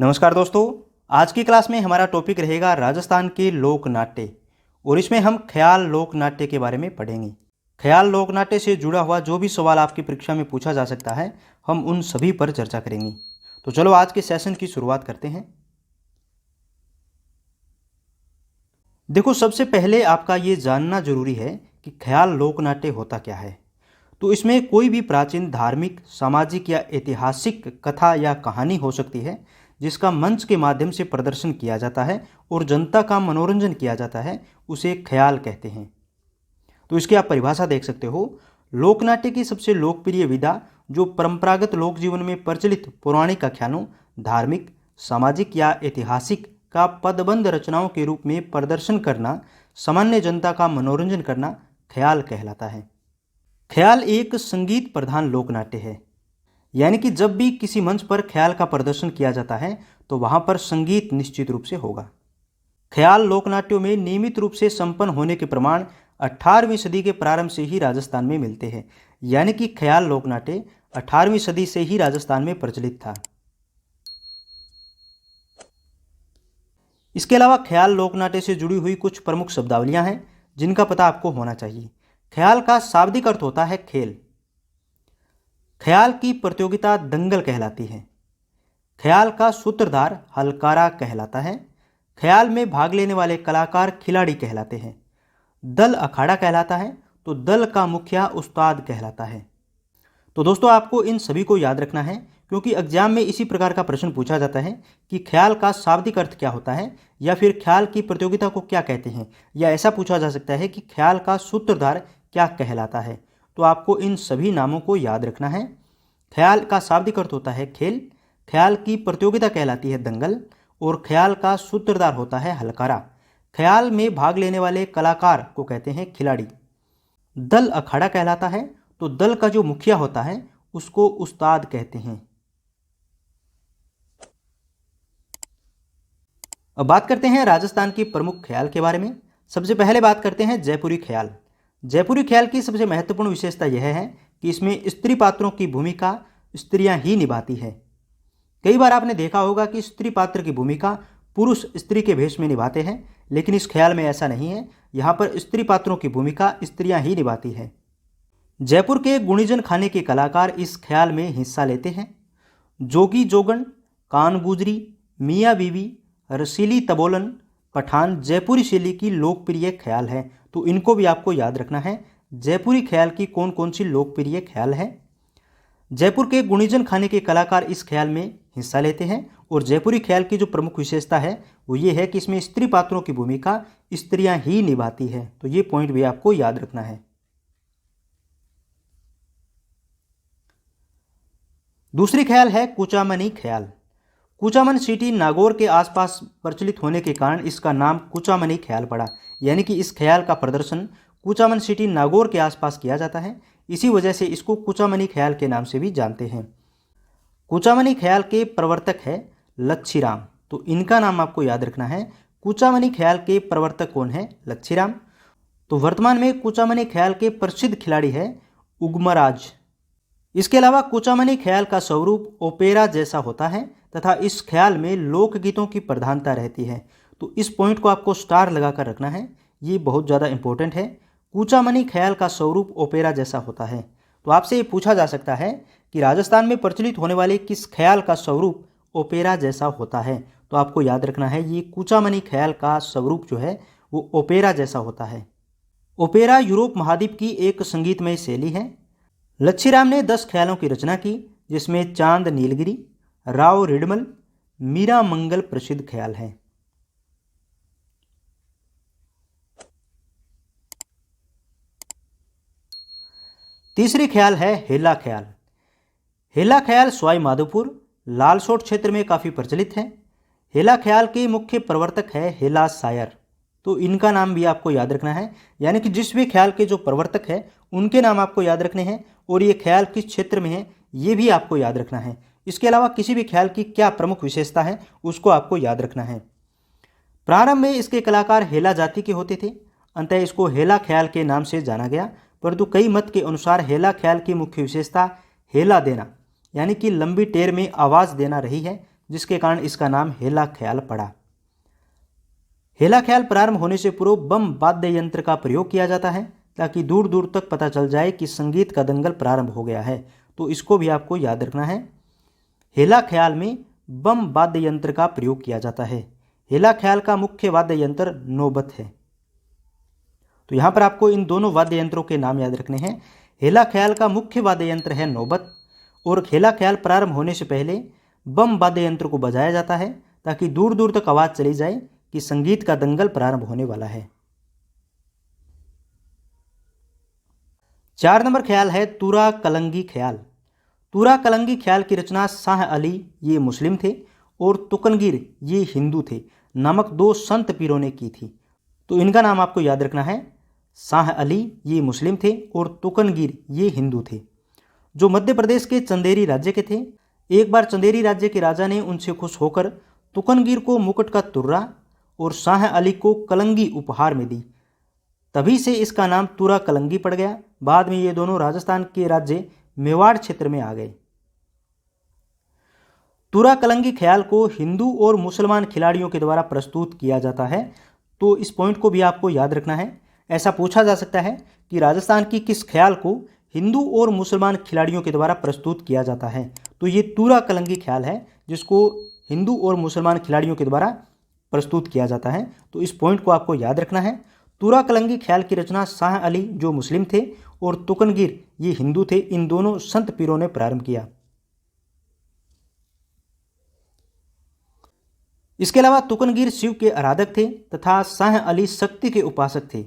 नमस्कार दोस्तों, आज की क्लास में हमारा टॉपिक रहेगा राजस्थान के लोक नाट्य और इसमें हम ख्याल लोक नाट्य के बारे में पढ़ेंगे। ख्याल लोक नाट्य से जुड़ा हुआ जो भी सवाल आपकी परीक्षा में पूछा जा सकता है, हम उन सभी पर चर्चा करेंगे। तो चलो आज के सेशन की शुरुआत करते हैं। देखो, सबसे पहले आपका ये जानना जरूरी है कि ख्याल लोक नाट्य होता क्या है। तो इसमें कोई भी प्राचीन धार्मिक, सामाजिक या ऐतिहासिक कथा या कहानी हो सकती है जिसका मंच के माध्यम से प्रदर्शन किया जाता है और जनता का मनोरंजन किया जाता है, उसे ख्याल कहते हैं। तो इसकी आप परिभाषा देख सकते हो। लोकनाट्य की सबसे लोकप्रिय विधा जो परंपरागत लोक जीवन में प्रचलित पौराणिक आख्यानों, धार्मिक, सामाजिक या ऐतिहासिक का पदबंध रचनाओं के रूप में प्रदर्शन करना, सामान्य जनता का मनोरंजन करना ख्याल कहलाता है। ख्याल एक संगीत प्रधान लोकनाट्य है, यानी कि जब भी किसी मंच पर ख्याल का प्रदर्शन किया जाता है तो वहां पर संगीत निश्चित रूप से होगा। ख्याल लोकनाट्यों में नियमित रूप से संपन्न होने के प्रमाण 18वीं सदी के प्रारंभ से ही राजस्थान में मिलते हैं, यानी कि ख्याल लोकनाट्य 18वीं सदी से ही राजस्थान में प्रचलित था। इसके अलावा ख्याल लोकनाट्य से जुड़ी हुई कुछ प्रमुख शब्दावलियां हैं जिनका पता आपको होना चाहिए। ख्याल का शाब्दिक अर्थ होता है खेल। ख्याल की प्रतियोगिता दंगल कहलाती है। ख्याल का सूत्रधार हलकारा कहलाता है। ख्याल में भाग लेने वाले कलाकार खिलाड़ी कहलाते हैं। दल अखाड़ा कहलाता है, तो दल का मुखिया उस्ताद कहलाता है। तो दोस्तों, आपको इन सभी को याद रखना है क्योंकि एग्जाम में इसी प्रकार का प्रश्न पूछा जाता है कि ख्याल का शाब्दिक अर्थ क्या होता है, या फिर ख्याल की प्रतियोगिता को क्या कहते हैं, या ऐसा पूछा जा सकता है कि ख्याल का सूत्रधार क्या कहलाता है। तो आपको इन सभी नामों को याद रखना है। ख्याल का शाब्दिक अर्थ होता है खेल, ख्याल की प्रतियोगिता कहलाती है दंगल और ख्याल का सूत्रधार होता है हलकारा। ख्याल में भाग लेने वाले कलाकार को कहते हैं खिलाड़ी। दल अखाड़ा कहलाता है, तो दल का जो मुखिया होता है उसको उस्ताद कहते हैं। अब बात करते हैं राजस्थान की प्रमुख ख्याल के बारे में। सबसे पहले बात करते हैं जयपुरी ख्याल। जयपुरी ख्याल की सबसे महत्वपूर्ण विशेषता यह है कि इसमें स्त्री पात्रों की भूमिका स्त्रियां ही निभाती है। कई बार आपने देखा होगा कि स्त्री पात्र की भूमिका पुरुष स्त्री के भेष में निभाते हैं, लेकिन इस ख्याल में ऐसा नहीं है। यहाँ पर स्त्री पात्रों की भूमिका स्त्रियां ही निभाती है। जयपुर के गुणीजन खाने के कलाकार इस ख्याल में हिस्सा लेते हैं। जोगी जोगन, कान गुजरी, मियाँ बीवी, रसीली तबोलन, पठान जयपुरी शैली की लोकप्रिय ख्याल है। तो इनको भी आपको याद रखना है। जयपुरी ख्याल की कौन कौन सी लोकप्रिय ख्याल है। जयपुर के गुणीजन खाने के कलाकार इस ख्याल में हिस्सा लेते हैं और जयपुरी ख्याल की जो प्रमुख विशेषता है वो ये है कि इसमें स्त्री पात्रों की भूमिका स्त्रियां ही निभाती है। तो ये पॉइंट भी आपको याद रखना है। दूसरी ख्याल है कुचामनी ख्याल। कुचामन सिटी नागौर के आसपास प्रचलित होने के कारण इसका नाम कुचामनी ख्याल पड़ा, यानी कि इस ख्याल का प्रदर्शन कुचामन सिटी नागौर के आसपास किया जाता है। इसी वजह से इसको कुचामनी ख्याल के नाम से भी जानते हैं। कुचामनी ख्याल के प्रवर्तक है लच्छीराम। तो इनका नाम आपको याद रखना है। कुचामनी ख्याल के प्रवर्तक कौन है? लच्छीराम। तो वर्तमान में कुचामनी ख्याल के प्रसिद्ध खिलाड़ी है उगमराज। इसके अलावा कुचामनी ख्याल का स्वरूप ओपेरा जैसा होता है तथा इस ख्याल में लोकगीतों की प्रधानता रहती है। तो इस पॉइंट को आपको स्टार लगाकर रखना है, ये बहुत ज़्यादा इंपॉर्टेंट है। कुचामनी ख्याल का स्वरूप ओपेरा जैसा होता है। तो आपसे ये पूछा जा सकता है कि राजस्थान में प्रचलित होने वाले किस ख्याल का स्वरूप ओपेरा जैसा होता है। तो आपको याद रखना है ये कुचामनी ख्याल का स्वरूप जो है वो ओपेरा जैसा होता है। ओपेरा यूरोप महाद्वीप की एक संगीतमय शैली है। लच्छीराम ने 10 ख्यालों की रचना की, जिसमें चांद नीलगिरी, राव रिडमल, मीरा मंगल प्रसिद्ध ख्याल हैं। तीसरी ख्याल है हेला ख्याल। हेला ख्याल सवाई माधोपुर, लालसोट क्षेत्र में काफ़ी प्रचलित है। हेला ख्याल के मुख्य प्रवर्तक है हेला सायर। तो इनका नाम भी आपको याद रखना है, यानी कि जिस भी ख्याल के जो प्रवर्तक है उनके नाम आपको याद रखने हैं और ये ख्याल किस क्षेत्र में है ये भी आपको याद रखना है। इसके अलावा किसी भी ख्याल की क्या प्रमुख विशेषता है उसको आपको याद रखना है। प्रारंभ में इसके कलाकार हेला जाति के होते थे, अंततः इसको हेला ख्याल के नाम से जाना गया, परंतु कई मत के अनुसार हेला ख्याल की मुख्य विशेषता हेला देना, यानी कि लंबी टेर में आवाज़ देना रही है, जिसके कारण इसका नाम हेला ख्याल पड़ा। हेला ख्याल प्रारंभ होने से पूर्व बम वाद्य यंत्र का प्रयोग किया जाता है ताकि दूर दूर तक पता चल जाए कि संगीत का दंगल प्रारंभ हो गया है। तो इसको भी आपको याद रखना है। हेला ख्याल में बम वाद्य यंत्र का प्रयोग किया जाता है। हेला ख्याल का मुख्य वाद्य यंत्र नौबत है। तो यहाँ पर आपको इन दोनों वाद्य यंत्रों के नाम याद रखने हैं। हेला ख्याल का मुख्य वाद्य यंत्र है नौबत और हेला ख्याल प्रारंभ होने से पहले बम वाद्य यंत्र को बजाया जाता है ताकि दूर दूर तक आवाज चली जाए कि संगीत का दंगल प्रारंभ होने वाला है। 4 नंबर ख्याल है तुरा कलंगी ख्याल। तुरा कलंगी ख्याल की रचना शाह अली, ये मुस्लिम थे, और तुकनगीर, ये हिंदू थे, नामक 2 संत पीरों ने की थी। तो इनका नाम आपको याद रखना है। शाह अली, ये मुस्लिम थे, और तुकनगीर, ये हिंदू थे, जो मध्य प्रदेश के चंदेरी राज्य के थे। एक बार चंदेरी राज्य के राजा ने उनसे खुश होकर तुकनगीर को मुकुट का तुर्रा और शाह अली को कलंगी उपहार में दी। तभी से इसका नाम तुरा कलंगी पड़ गया। बाद में ये दोनों राजस्थान के राज्य मेवाड़ क्षेत्र में आ गए। तुरा कलंगी ख्याल को हिंदू और मुसलमान खिलाड़ियों के द्वारा प्रस्तुत किया जाता है। तो इस पॉइंट को भी आपको याद रखना है। ऐसा पूछा जा सकता है कि राजस्थान की किस ख्याल को हिंदू और मुसलमान खिलाड़ियों के द्वारा प्रस्तुत किया जाता है। तो ये तुरा कलंगी ख्याल है जिसको हिंदू और मुसलमान खिलाड़ियों के द्वारा प्रस्तुत किया जाता है। तो इस पॉइंट को आपको याद रखना है। तुरा कलंगी ख्याल की रचना शाह अली, जो मुस्लिम थे, और तुकनगीर, ये हिंदू थे, इन दोनों संत पीरों ने प्रारंभ किया। इसके अलावा तुकनगीर शिव के आराधक थे तथा शाह अली शक्ति के उपासक थे।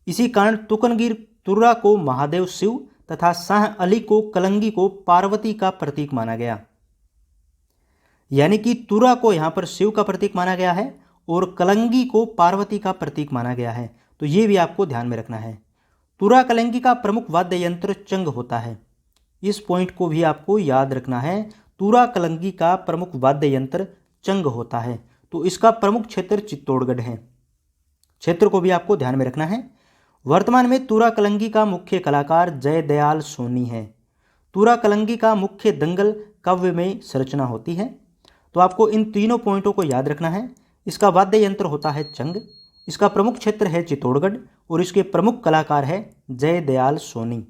इसी कारण तुकनगीर तुर्रा को महादेव शिव तथा शाह अली को कलंगी को पार्वती का प्रतीक माना गया। यानी कि तुरा को यहाँ पर शिव का प्रतीक माना गया है और कलंगी को पार्वती का प्रतीक माना गया है। तो ये भी आपको ध्यान में रखना है। तुरा कलंगी का प्रमुख वाद्य यंत्र चंग होता है। इस पॉइंट को भी आपको याद रखना है। तुरा कलंगी का प्रमुख वाद्य यंत्र चंग होता है। तो इसका प्रमुख क्षेत्र चित्तौड़गढ़ है। क्षेत्र को भी आपको ध्यान में रखना है। वर्तमान में तुरा कलंगी का मुख्य कलाकार जयदयाल सोनी है। तुरा कलंगी का मुख्य दंगल काव्य में संरचना होती है। तो आपको इन तीनों पॉइंटों को याद रखना है। इसका वाद्य यंत्र होता है चंग, इसका प्रमुख क्षेत्र है चित्तौड़गढ़ और इसके प्रमुख कलाकार है जयदयाल सोनी।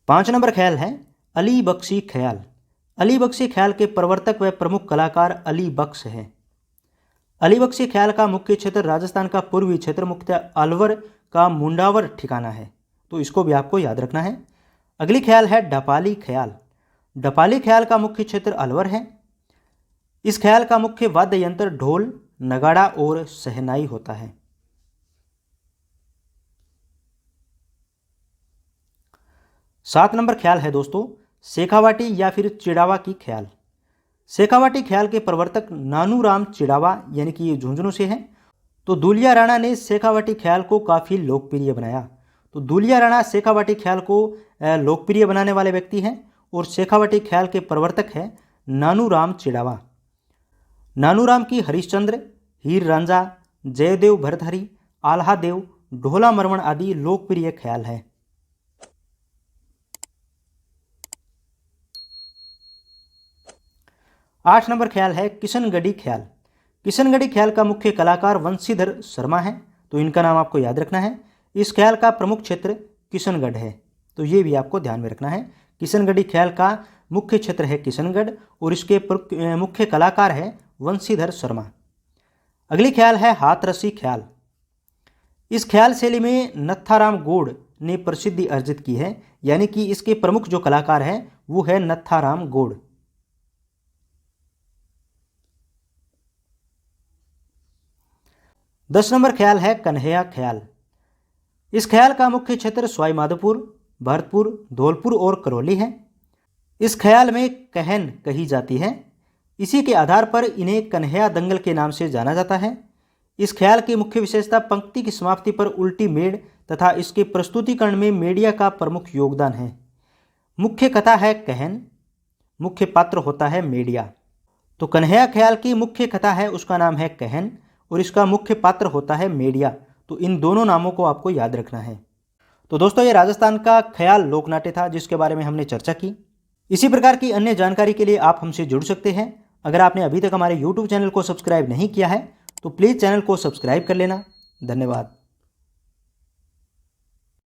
5 नंबर ख्याल है अली बख्शी ख्याल। अली बख्शी ख्याल के प्रवर्तक व प्रमुख कलाकार अली बख्श हैं। अली बख्शी ख्याल का मुख्य क्षेत्र राजस्थान का पूर्वी क्षेत्र, मुख्यतः अलवर का मुंडावर ठिकाना है। तो इसको भी आपको याद रखना है। अगली ख्याल है ढपाली ख्याल। ढपाली ख्याल का मुख्य क्षेत्र अलवर है। इस ख्याल का मुख्य वाद्य यंत्र ढोल, नगाड़ा और शहनाई होता है। सात नंबर ख्याल है दोस्तों शेखावाटी या फिर चिड़ावा की ख्याल। शेखावाटी ख्याल के प्रवर्तक नानूराम चिड़ावा, यानी कि ये झुंझुनू से हैं। तो दुलिया राणा ने शेखावाटी ख्याल को काफ़ी लोकप्रिय बनाया। तो दुलिया राणा शेखावाटी ख्याल को लोकप्रिय बनाने वाले व्यक्ति हैं और शेखावाटी ख्याल के प्रवर्तक हैं नानूराम चिड़ावा। नानूराम की हरिश्चंद्र, हीर रांझा, जयदेव भरतहरि, आल्हादेव, ढोला मरवण आदि लोकप्रिय ख्याल हैं। आठ नंबर ख्याल है किशनगढ़ी ख्याल। किशनगढ़ी ख्याल का मुख्य कलाकार वंशीधर शर्मा है। तो इनका नाम आपको याद रखना है। इस ख्याल का प्रमुख क्षेत्र किशनगढ़ है। तो ये भी आपको ध्यान में रखना है। किशनगढ़ी ख्याल का मुख्य क्षेत्र है किशनगढ़ और इसके मुख्य कलाकार है वंशीधर शर्मा। अगली ख्याल है हाथरसी ख्याल। इस ख्याल शैली में नत्थाराम गौड़ ने प्रसिद्धि अर्जित की है। यानी कि इसके प्रमुख जो कलाकार हैं वो है नत्थाराम गौड़। 10 नंबर ख्याल है कन्हैया ख्याल। इस ख्याल का मुख्य क्षेत्र सवाईमाधोपुर, भरतपुर, धौलपुर और करौली है। इस ख्याल में कहन कही जाती है। इसी के आधार पर इन्हें कन्हैया दंगल के नाम से जाना जाता है। इस ख्याल की मुख्य विशेषता पंक्ति की समाप्ति पर उल्टी मेड़ तथा इसके प्रस्तुतिकरण में मीडिया का प्रमुख योगदान है। मुख्य कथा है कहन, मुख्य पात्र होता है मीडिया। तो कन्हैया ख्याल की मुख्य कथा है, उसका नाम है कहन और इसका मुख्य पात्र होता है मीडिया। तो इन दोनों नामों को आपको याद रखना है। तो दोस्तों ये राजस्थान का ख्याल लोकनाट्य था जिसके बारे में हमने चर्चा की। इसी प्रकार की अन्य जानकारी के लिए आप हमसे जुड़ सकते हैं। अगर आपने अभी तक हमारे YouTube चैनल को सब्सक्राइब नहीं किया है तो प्लीज़ चैनल को सब्सक्राइब कर लेना। धन्यवाद।